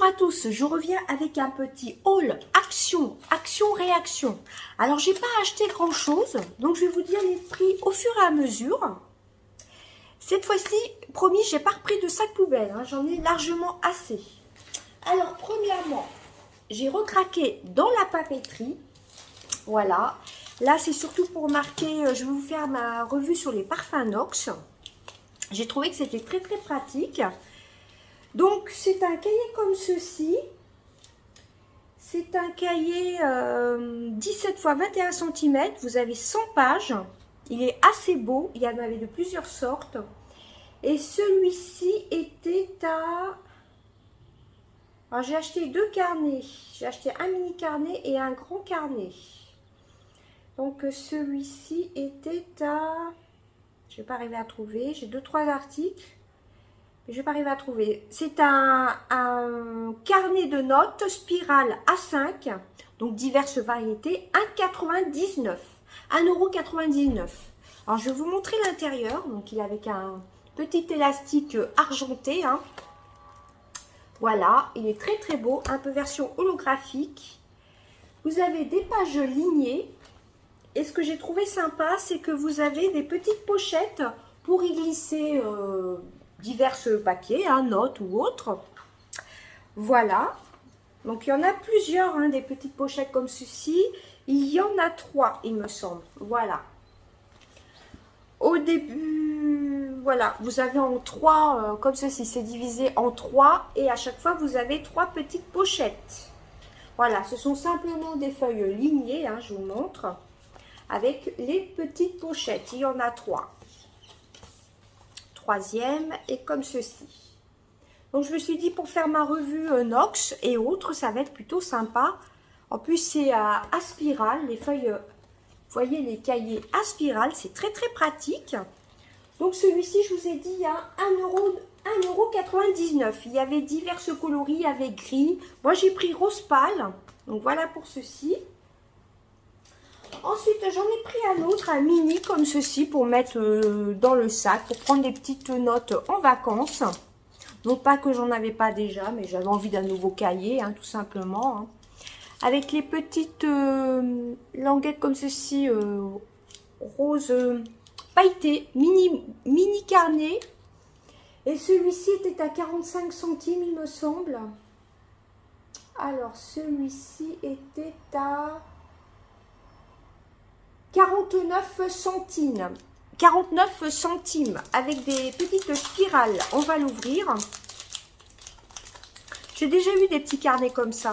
à tous, je reviens avec un petit haul action-réaction. Alors, j'ai pas acheté grand chose, donc je vais vous dire les prix au fur et à mesure. Cette fois-ci, promis, j'ai pas repris de sac poubelle, hein, j'en ai largement assez. Alors, premièrement, j'ai recraqué dans la papeterie. Voilà. Là, c'est surtout pour marquer, je vais vous faire ma revue sur les parfums Nox. J'ai trouvé que c'était très pratique. Donc, c'est un cahier comme ceci. C'est un cahier 17 x 21 cm. Vous avez 100 pages. Il est assez beau. Il y en avait de plusieurs sortes. Et celui-ci était à... Alors, j'ai acheté deux carnets. J'ai acheté un mini carnet et un grand carnet. Donc, celui-ci était à... Je ne vais pas arriver à trouver. J'ai 2-3 articles. Je ne vais pas arriver à trouver. C'est un carnet de notes spirale A5, donc diverses variétés, 1,99 1,99 €. Alors, je vais vous montrer l'intérieur. Donc, il est avec un petit élastique argenté. Hein. Voilà, il est très beau, un peu version holographique. Vous avez des pages lignées. Et ce que j'ai trouvé sympa, c'est que vous avez des petites pochettes pour y glisser... divers papiers, hein, notes ou autres. Voilà. Donc, il y en a plusieurs, hein, des petites pochettes comme ceci. Il y en a 3, il me semble. Voilà. Au début, voilà, vous avez en 3, comme ceci, c'est divisé en 3. Et à chaque fois, vous avez 3 petites pochettes. Voilà, ce sont simplement des feuilles lignées, hein, je vous montre. Avec les petites pochettes, il y en a 3. Troisième et comme ceci. Donc je me suis dit pour faire ma revue Nox et autres, ça va être plutôt sympa. En plus c'est à spirale, les feuilles, vous voyez les cahiers à spirale, c'est très pratique. Donc celui-ci je vous ai dit à 1,99 €. Il y avait diverses coloris avec gris. Moi j'ai pris rose pâle, donc voilà pour ceci. Ensuite, j'en ai pris un autre, un mini comme ceci pour mettre dans le sac, pour prendre des petites notes en vacances. Non pas que j'en avais pas déjà, mais j'avais envie d'un nouveau cahier, hein, tout simplement. Hein. Avec les petites languettes comme ceci, rose pailleté, mini carnet. Et celui-ci était à 45 centimes, il me semble. Alors, celui-ci était à... 49 centimes. 49 centimes avec des petites spirales. On va l'ouvrir. J'ai déjà eu des petits carnets comme ça.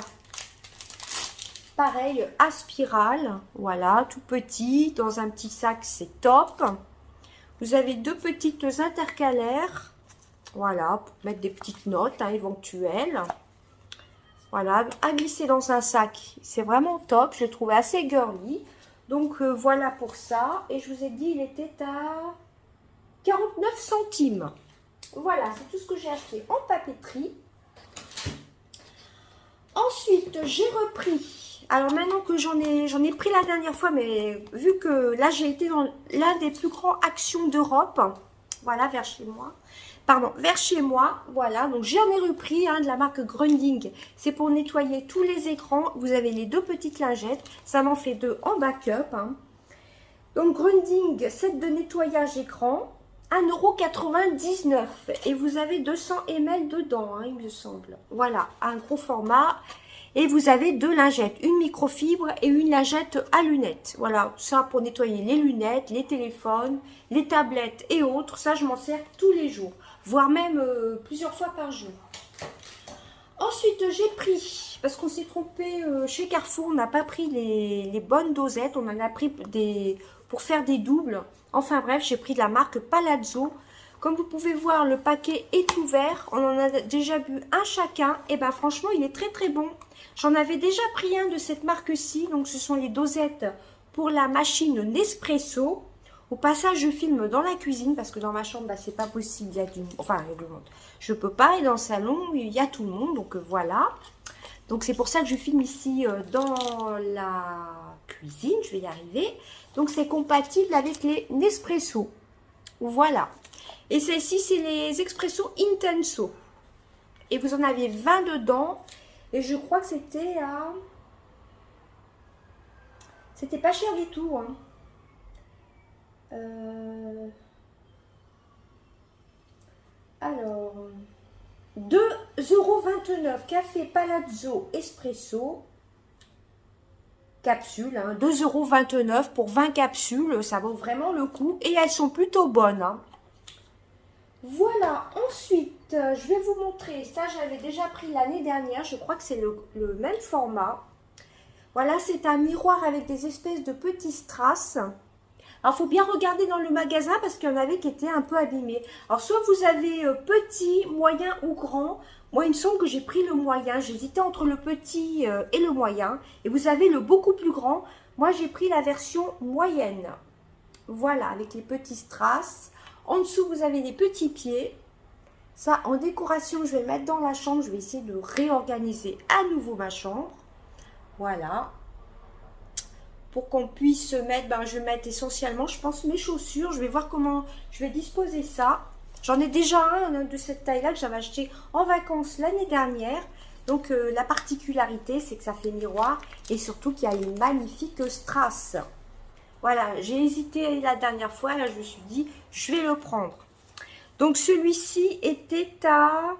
Pareil, à spirale. Voilà, tout petit. Dans un petit sac, c'est top. Vous avez deux petites intercalaires. Voilà, pour mettre des petites notes, hein, éventuelles. Voilà, à glisser dans un sac. C'est vraiment top. Je le trouve assez girly. Donc, voilà pour ça. Et je vous ai dit, il était à 49 centimes. Voilà, c'est tout ce que j'ai acheté en papeterie. Ensuite, j'ai repris. Alors, maintenant que j'en ai pris la dernière fois, mais vu que là, j'ai été dans l'un des plus grands actions d'Europe. Voilà, vers chez moi. Pardon, vers chez moi, voilà, donc j'en ai repris de la marque Grundig. C'est pour nettoyer tous les écrans. Vous avez les deux petites lingettes, ça m'en fait deux en backup. Hein. Donc Grundig, set de nettoyage écran, 1,99 € et vous avez 200 ml dedans, hein, il me semble. Voilà, un gros format. Et vous avez deux lingettes, une microfibre et une lingette à lunettes. Voilà, ça pour nettoyer les lunettes, les téléphones, les tablettes et autres. Ça, je m'en sers tous les jours, voire même plusieurs fois par jour. Ensuite, j'ai pris, parce qu'on s'est trompé chez Carrefour, on n'a pas pris les bonnes dosettes. On en a pris pour faire des doubles. Enfin bref, j'ai pris de la marque Palazzo. Comme vous pouvez voir, le paquet est ouvert. On en a déjà bu un chacun. Et ben franchement, il est très bon. J'en avais déjà pris un de cette marque-ci. Donc, ce sont les dosettes pour la machine Nespresso. Au passage, je filme dans la cuisine parce que dans ma chambre, c'est pas possible. Il y a du monde. Je peux pas. Et dans le salon, il y a tout le monde. Donc, voilà. Donc, c'est pour ça que je filme ici dans la cuisine. Je vais y arriver. Donc, c'est compatible avec les Nespresso. Voilà. Et celle-ci, c'est les Espresso Intenso. et vous en avez 20 dedans. Et je crois que c'était à... C'était pas cher du tout. Hein. Alors, 2,29 € café palazzo espresso. Capsules, hein, 2,29 € pour 20 capsules, ça vaut vraiment le coup. Et elles sont plutôt bonnes. Hein. Voilà, ensuite, je vais vous montrer. Ça, j'avais déjà pris l'année dernière. Je crois que c'est le même format. Voilà, c'est un miroir avec des espèces de petits strass. Alors, il faut bien regarder dans le magasin parce qu'il y en avait qui étaient un peu abîmés. Alors, soit vous avez petit, moyen ou grand. Moi, il me semble que j'ai pris le moyen. J'hésitais entre le petit et le moyen. Et vous avez le beaucoup plus grand. Moi, j'ai pris la version moyenne. Voilà, avec les petits strass. En dessous, vous avez les petits pieds. Ça, en décoration, je vais le mettre dans la chambre. Je vais essayer de réorganiser à nouveau ma chambre. Voilà. Pour qu'on puisse mettre, ben, je vais mettre essentiellement, je pense, mes chaussures. Je vais voir comment je vais disposer ça. J'en ai déjà un de cette taille-là que j'avais acheté en vacances l'année dernière. Donc, la particularité, c'est que ça fait miroir et surtout qu'il y a les magnifiques strass. Voilà, j'ai hésité la dernière fois. Là, je me suis dit, je vais le prendre. Donc, celui-ci était à...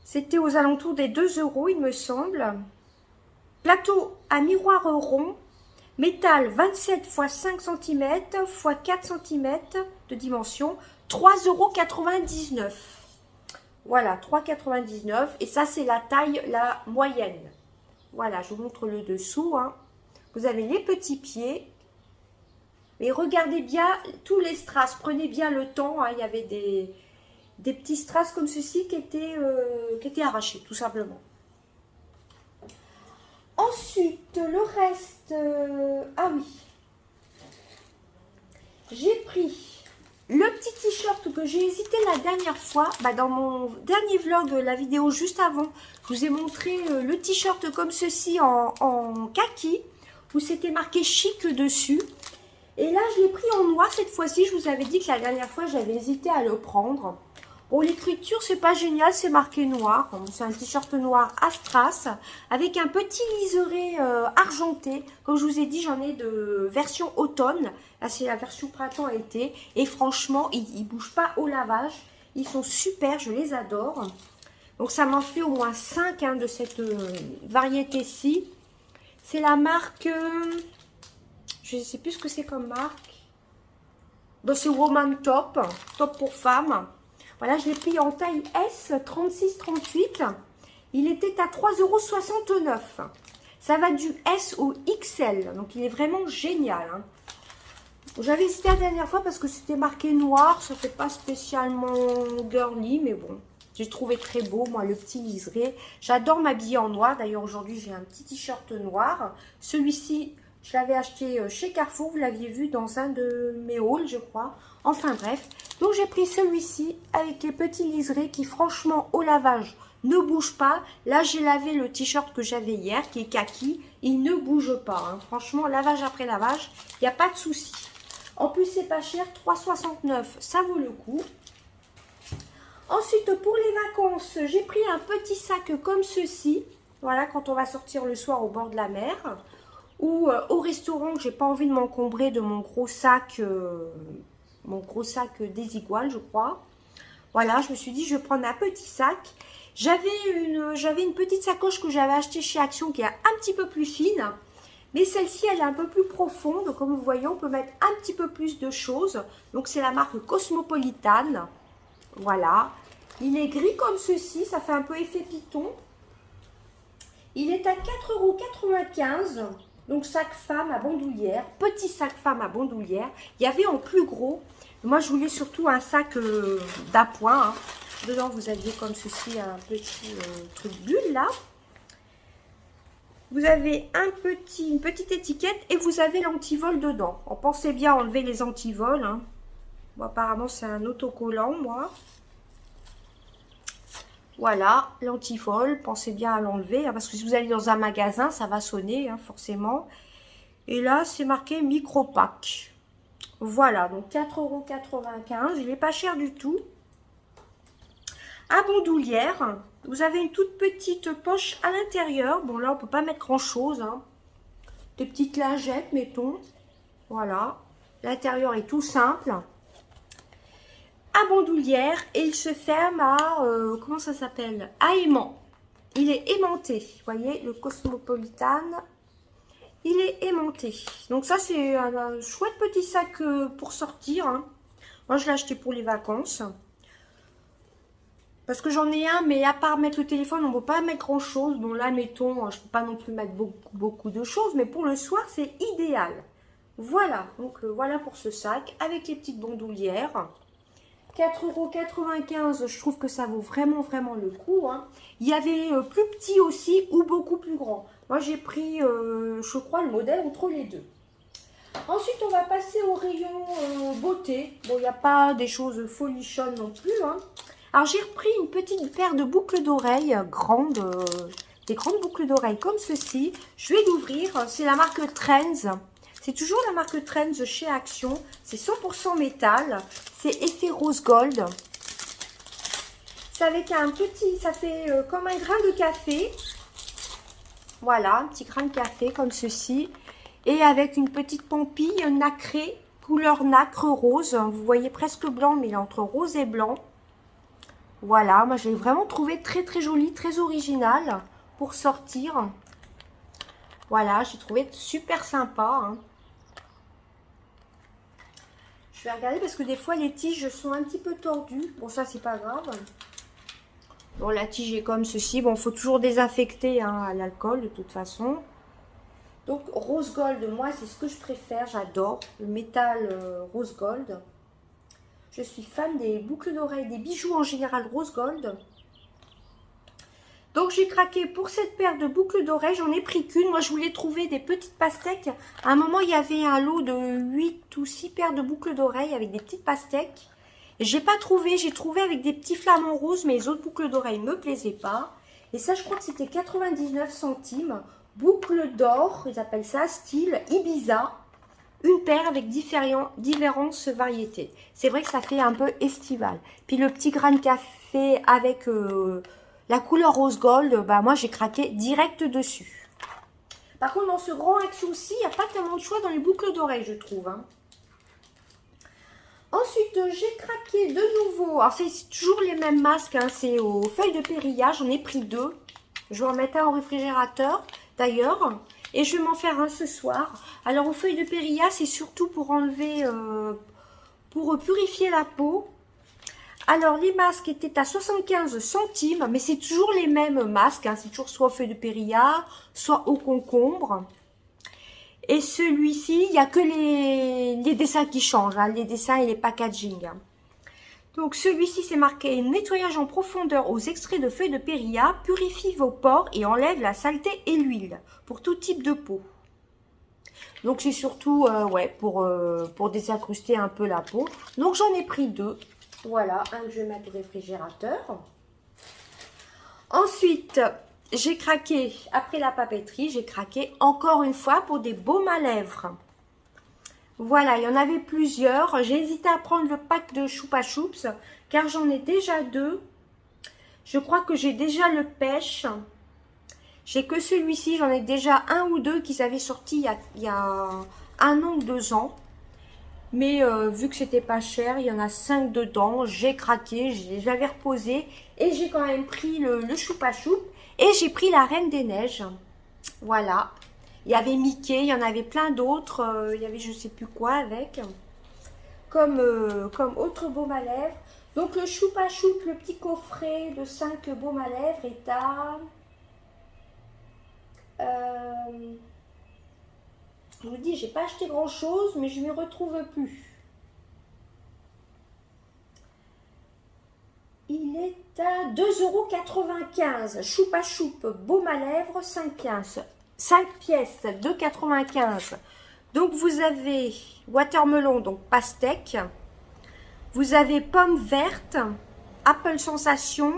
C'était aux alentours des 2 €, il me semble. Plateau à miroir rond, métal 27 x 5 cm x 4 cm de dimension, 3,99 €. Voilà, 3,99 € et ça c'est la taille, la moyenne. Voilà, je vous montre le dessous. Hein. Vous avez les petits pieds. Mais regardez bien tous les strass, prenez bien le temps. Hein. Il y avait des petits strass comme ceci qui étaient arrachés, tout simplement. Ensuite, le reste... ah oui. J'ai pris le petit t-shirt que j'ai hésité la dernière fois. Bah, dans mon dernier vlog, la vidéo juste avant, je vous ai montré le t-shirt comme ceci en kaki, où c'était marqué chic dessus. Et là, je l'ai pris en noir cette fois-ci. Je vous avais dit que la dernière fois, j'avais hésité à le prendre. Bon, l'écriture, c'est pas génial, c'est marqué noir. C'est un t-shirt noir à strass avec un petit liseré argenté. Comme je vous ai dit, j'en ai de version automne. Là, c'est la version printemps-été. Et franchement, ils ne bougent pas au lavage. Ils sont super, je les adore. Donc, ça m'en fait au moins 5 hein, de cette variété-ci. C'est la marque... je ne sais plus ce que c'est comme marque. Donc, c'est Woman Top. Top pour femmes. Voilà, je l'ai pris en taille S, 36-38. Il était à 3,69 €. Ça va du S au XL. Donc, il est vraiment génial. Hein. J'avais hésité la dernière fois parce que c'était marqué noir. Ça ne fait pas spécialement girly, mais bon. J'ai trouvé très beau, moi, le petit liseré. J'adore m'habiller en noir. D'ailleurs, aujourd'hui, j'ai un petit t-shirt noir. Celui-ci, je l'avais acheté chez Carrefour. Vous l'aviez vu dans un de mes hauls, je crois. Enfin, bref. Donc, j'ai pris celui-ci avec les petits liserés qui, franchement, au lavage, ne bougent pas. Là, j'ai lavé le t-shirt que j'avais hier, qui est kaki. Il ne bouge pas. Hein. Franchement, lavage après lavage, il n'y a pas de souci. En plus, c'est pas cher, 3,69 €. Ça vaut le coup. Ensuite, pour les vacances, j'ai pris un petit sac comme ceci. Voilà, quand on va sortir le soir au bord de la mer. Ou au restaurant, j'ai pas envie de m'encombrer de mon gros sac Desigual, je crois. Voilà, je me suis dit, je vais prendre un petit sac. J'avais une petite sacoche que j'avais achetée chez Action qui est un petit peu plus fine. Mais celle-ci, elle est un peu plus profonde. Comme vous voyez, on peut mettre un petit peu plus de choses. Donc, c'est la marque Cosmopolitan. Voilà. Il est gris comme ceci. Ça fait un peu effet python. Il est à 4,95 €. Donc, sac femme à bandoulière. Petit sac femme à bandoulière. Il y avait en plus gros. Moi, je voulais surtout un sac d'appoint. Hein. Dedans, vous aviez comme ceci un petit truc bulle là. Vous avez une petite étiquette et vous avez l'antivol dedans. On pensait bien enlever les antivols. Hein. Bon, apparemment, c'est un autocollant, moi. Voilà, l'antivol. Pensez bien à l'enlever. Hein, parce que si vous allez dans un magasin, ça va sonner, hein, forcément. Et là, c'est marqué micro-pack. Voilà, donc 4,95 €. Il n'est pas cher du tout. À bandoulière, vous avez une toute petite poche à l'intérieur. Bon, là, on peut pas mettre grand-chose, hein. Des petites lingettes, mettons. Voilà. L'intérieur est tout simple. À bandoulière, et il se ferme à... comment ça s'appelle? À aimant. Il est aimanté. Vous voyez, le Cosmopolitan, il est aimanté. Donc ça, c'est un chouette petit sac pour sortir, hein. Moi, je l'ai acheté pour les vacances. Parce que j'en ai un, mais à part mettre le téléphone, on ne peut pas mettre grand chose. Bon, là, mettons, je ne peux pas non plus mettre beaucoup de choses, mais pour le soir, c'est idéal. Voilà, donc voilà pour ce sac avec les petites bandoulières. 4,95 €, je trouve que ça vaut vraiment le coup, hein. Il y avait plus petit aussi ou beaucoup plus grand. Moi, j'ai pris, je crois, le modèle entre les deux. Ensuite, on va passer au rayon beauté. Bon, il n'y a pas des choses folichonnes non plus, hein. Alors, j'ai repris une petite paire de boucles d'oreilles grandes, des grandes boucles d'oreilles comme ceci. Je vais l'ouvrir. C'est la marque Trends. C'est toujours la marque Trends chez Action. C'est 100% métal. C'est effet rose gold. C'est avec un petit, ça fait comme un grain de café. Voilà, un petit grain de café comme ceci. Et avec une petite pampille nacrée, couleur nacre rose. Vous voyez presque blanc, mais il est entre rose et blanc. Voilà, moi je l'ai vraiment trouvé très joli, très original pour sortir. Voilà, j'ai trouvé super sympa, hein. Je vais regarder parce que des fois les tiges sont un petit peu tordues. Bon, ça c'est pas grave. Bon, la tige est comme ceci. Bon, il faut toujours désinfecter, hein, à l'alcool de toute façon. Donc rose gold, moi c'est ce que je préfère, j'adore le métal rose gold. Je suis fan des boucles d'oreilles, des bijoux en général rose gold. Donc j'ai craqué pour cette paire de boucles d'oreilles, j'en ai pris qu'une. Moi je voulais trouver des petites pastèques. À un moment il y avait un lot de 8 ou 6 paires de boucles d'oreilles avec des petites pastèques. J'ai pas trouvé, j'ai trouvé avec des petits flamants roses, mais les autres boucles d'oreilles ne me plaisaient pas. Et ça je crois que c'était 99 centimes. Boucles d'or, ils appellent ça, style Ibiza. Une paire avec différentes variétés. C'est vrai que ça fait un peu estival. Puis le petit grain de café avec la couleur rose gold, bah moi j'ai craqué direct dessus. Par contre dans ce grand Action-ci, il n'y a pas tellement de choix dans les boucles d'oreilles, je trouve, hein. Ensuite j'ai craqué de nouveau. Alors c'est toujours les mêmes masques, hein, c'est aux feuilles de périlla. J'en ai pris deux. Je vais en mettre un au réfrigérateur d'ailleurs. Et je vais m'en faire un ce soir. Alors, aux feuilles de périlla, c'est surtout pour enlever, pour purifier la peau. Alors, les masques étaient à 75 centimes, mais c'est toujours les mêmes masques, hein. C'est toujours soit aux feuilles de périlla, soit au concombre. Et celui-ci, il n'y a que les dessins qui changent, hein, les dessins et les packaging, hein. Donc, celui-ci, c'est marqué « Nettoyage en profondeur aux extraits de feuilles de périlla, purifie vos pores et enlève la saleté et l'huile pour tout type de peau. » Donc, c'est surtout ouais, pour désincruster un peu la peau. Donc, j'en ai pris deux. Voilà, un que je vais mettre au réfrigérateur. Ensuite, j'ai craqué, après la papeterie, j'ai craqué encore une fois pour des baumes à lèvres. Voilà, il y en avait plusieurs. J'ai hésité à prendre le pack de Choupa Choups car j'en ai déjà deux. Je crois que j'ai déjà le pêche. J'ai que celui-ci, j'en ai déjà un ou deux qui avaient sorti il y a 1 an ou 2 ans. Mais vu que c'était pas cher, il y en a 5 dedans. J'ai craqué, j'avais reposé et j'ai quand même pris le Choupa Choups et j'ai pris la Reine des Neiges. Voilà. Il y avait Mickey, il y en avait plein d'autres. Il y avait je sais plus quoi avec. Comme autre baume à lèvres. Donc le Choupa Choups, le petit coffret de 5 baumes à lèvres est à... je vous dis, j'ai pas acheté grand chose, mais je ne m'y retrouve plus. Il est à 2,95 €. Choupa Choups, baume à lèvres, 5 pièces, 2,95 €. Donc vous avez watermelon, donc pastèque. Vous avez pomme verte, apple sensation,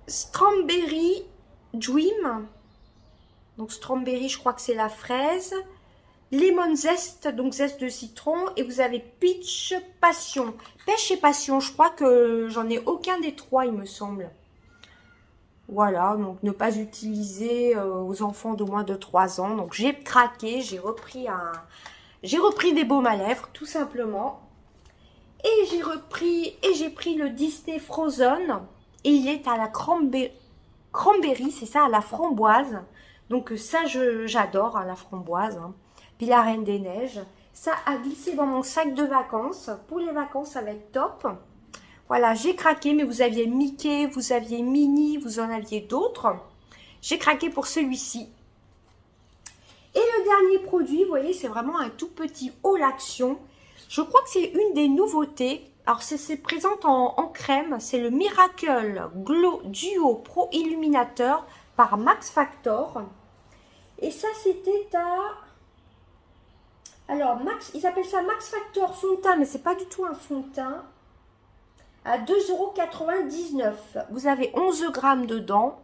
strawberry dream. Donc strawberry, je crois que c'est la fraise. lemon zest, donc zeste de citron, et vous avez peach passion. Pêche et passion, je crois que j'en ai aucun des trois, il me semble. Voilà, donc ne pas utiliser aux enfants de moins de 3 ans. Donc j'ai craqué, j'ai repris des baumes à lèvres, tout simplement. Et j'ai pris le Disney Frozen, et il est à la cranberry, c'est ça, à la framboise. Donc ça, j'adore, hein, la framboise. Hein. Puis la Reine des Neiges. Ça a glissé dans mon sac de vacances. Pour les vacances, ça va être top. Voilà, j'ai craqué, mais vous aviez Mickey, vous aviez Minnie, vous en aviez d'autres. J'ai craqué pour celui-ci. Et le dernier produit, vous voyez, c'est vraiment un tout petit haul action. Je crois que c'est une des nouveautés. Alors, c'est présente en crème. C'est le Miracle Glow Duo Pro Illuminateur par Max Factor. Et ça, c'était à... Alors, ils appellent ça Max Factor fond de teint, mais c'est pas du tout un fond de teint. À 2,99 €. Vous avez 11 grammes dedans.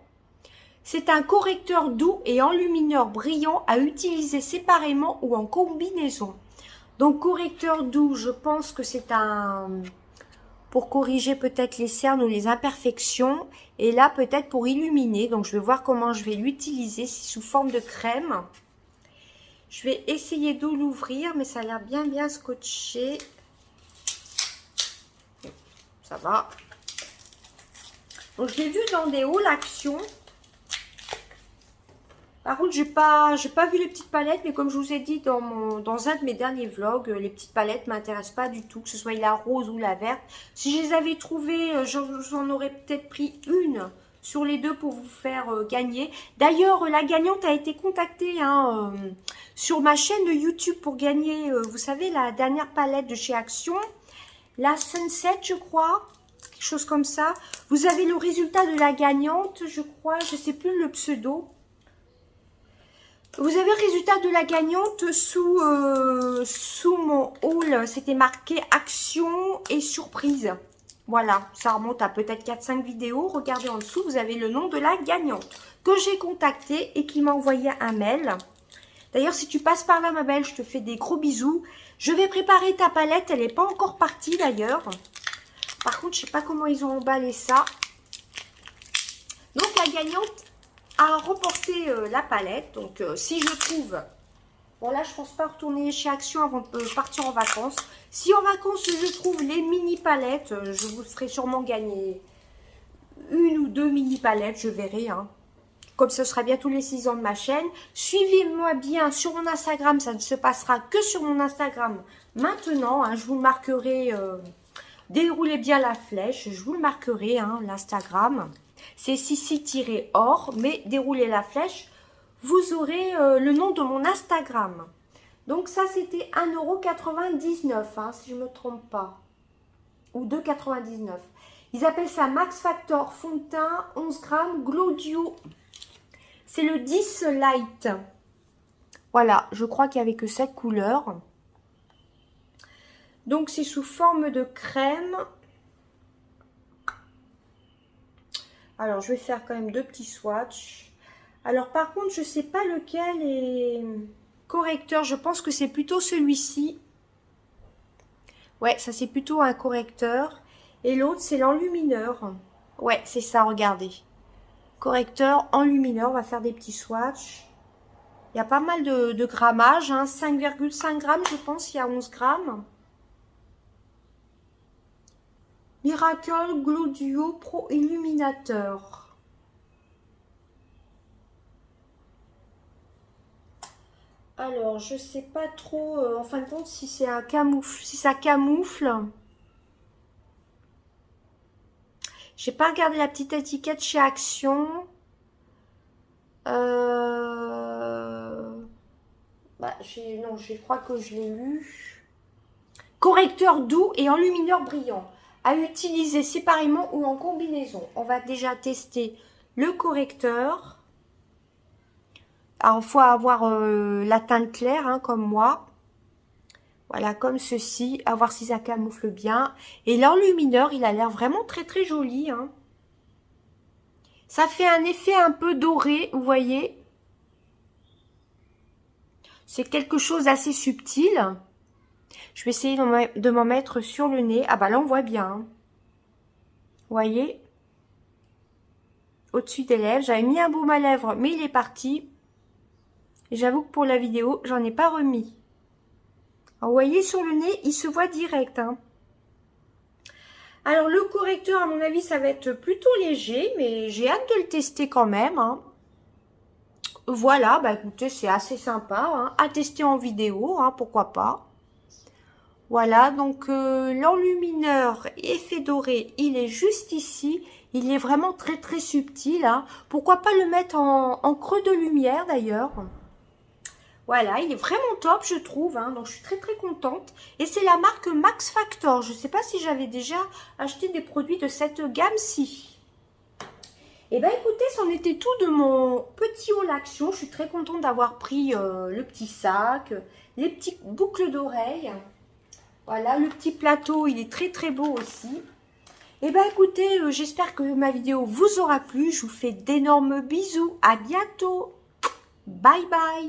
C'est un correcteur doux et enlumineur brillant à utiliser séparément ou en combinaison. Donc, correcteur doux, je pense que c'est un... pour corriger peut-être les cernes ou les imperfections. Et là, peut-être pour illuminer. Donc, je vais voir comment je vais l'utiliser. C'est sous forme de crème. Je vais essayer de l'ouvrir, mais ça a l'air bien scotché. Ça va. Donc, je l'ai vu dans des hauls action. Par contre, j'ai pas vu les petites palettes, mais comme je vous ai dit dans un de mes derniers vlogs, les petites palettes ne m'intéressent pas du tout, que ce soit la rose ou la verte. Si je les avais trouvées, j'en aurais peut-être pris une sur les deux pour vous faire gagner. D'ailleurs, la gagnante a été contactée hein, sur ma chaîne de YouTube pour gagner, vous savez, la dernière palette de chez Action. La Sunset, je crois, quelque chose comme ça. Vous avez le résultat de la gagnante, je crois, je ne sais plus le pseudo. Vous avez le résultat de la gagnante sous mon haul. C'était marqué Action et surprise. Voilà, ça remonte à peut-être 4-5 vidéos. Regardez en dessous, vous avez le nom de la gagnante que j'ai contactée et qui m'a envoyé un mail. D'ailleurs, si tu passes par là, ma belle, je te fais des gros bisous. Je vais préparer ta palette. Elle n'est pas encore partie d'ailleurs. Par contre, je ne sais pas comment ils ont emballé ça. Donc, la gagnante a remporté la palette. Donc, si je trouve... Bon, là, je pense pas retourner chez Action avant de partir en vacances. Si en vacances, je trouve les mini palettes, je vous ferai sûrement gagner une ou deux mini palettes. Je verrai, hein. Comme ce sera bientôt les 6 ans de ma chaîne. Suivez-moi bien sur mon Instagram. Ça ne se passera que sur mon Instagram maintenant. Hein, je vous le marquerai. Déroulez bien la flèche. Je vous le marquerai, hein, l'Instagram. C'est Sissi-or. Mais déroulez la flèche. Vous aurez le nom de mon Instagram. Donc ça, c'était 1,99 €, hein, si je ne me trompe pas. Ou 2,99 €. Ils appellent ça Max Factor fond de teint 11 grammes Glow Duo. C'est le 10 Light. Voilà, je crois qu'il n'y avait que cette couleur. Donc, c'est sous forme de crème. Alors, je vais faire quand même deux petits swatchs. Alors, par contre, je ne sais pas lequel est correcteur. Je pense que c'est plutôt celui-ci. Ouais, ça, c'est plutôt un correcteur. Et l'autre, c'est l'enlumineur. Ouais, c'est ça, regardez. Correcteur enlumineur, on va faire des petits swatchs. Il y a pas mal de grammage, hein, 5,5 grammes, je pense, il y a 11 grammes. Miracle Glow Duo Pro Illuminateur. Alors, je sais pas trop, en fin de compte, si c'est un camoufle, si ça camoufle. J'ai pas regardé la petite étiquette chez Action. Non, je crois que je l'ai lu. Correcteur doux et enlumineur brillant. À utiliser séparément ou en combinaison. On va déjà tester le correcteur. Alors, il faut avoir la teinte claire, hein, comme moi. Voilà, comme ceci, à voir si ça camoufle bien. Et l'enlumineur, il a l'air vraiment très très joli. Hein. Ça fait un effet un peu doré, vous voyez. C'est quelque chose d'assez subtil. Je vais essayer de m'en mettre sur le nez. Ah bah là, on voit bien. Hein. Vous voyez? Au-dessus des lèvres. J'avais mis un baume à lèvres, mais il est parti. Et j'avoue que pour la vidéo, j'en ai pas remis. Alors, vous voyez, sur le nez, il se voit direct. Hein. Alors, le correcteur, à mon avis, ça va être plutôt léger, mais j'ai hâte de le tester quand même. Hein. Voilà, bah écoutez, c'est assez sympa. Hein, à tester en vidéo, hein, pourquoi pas. Voilà, donc l'enlumineur effet doré, il est juste ici. Il est vraiment très très subtil. Hein. Pourquoi pas le mettre en creux de lumière d'ailleurs. Voilà, il est vraiment top, je trouve. Hein, donc, je suis très, très contente. Et c'est la marque Max Factor. Je ne sais pas si j'avais déjà acheté des produits de cette gamme-ci. Et bien, écoutez, c'en était tout de mon petit haul action. Je suis très contente d'avoir pris le petit sac, les petites boucles d'oreilles. Voilà, le petit plateau, il est très, très beau aussi. Et bien, écoutez, j'espère que ma vidéo vous aura plu. Je vous fais d'énormes bisous. À bientôt. Bye, bye.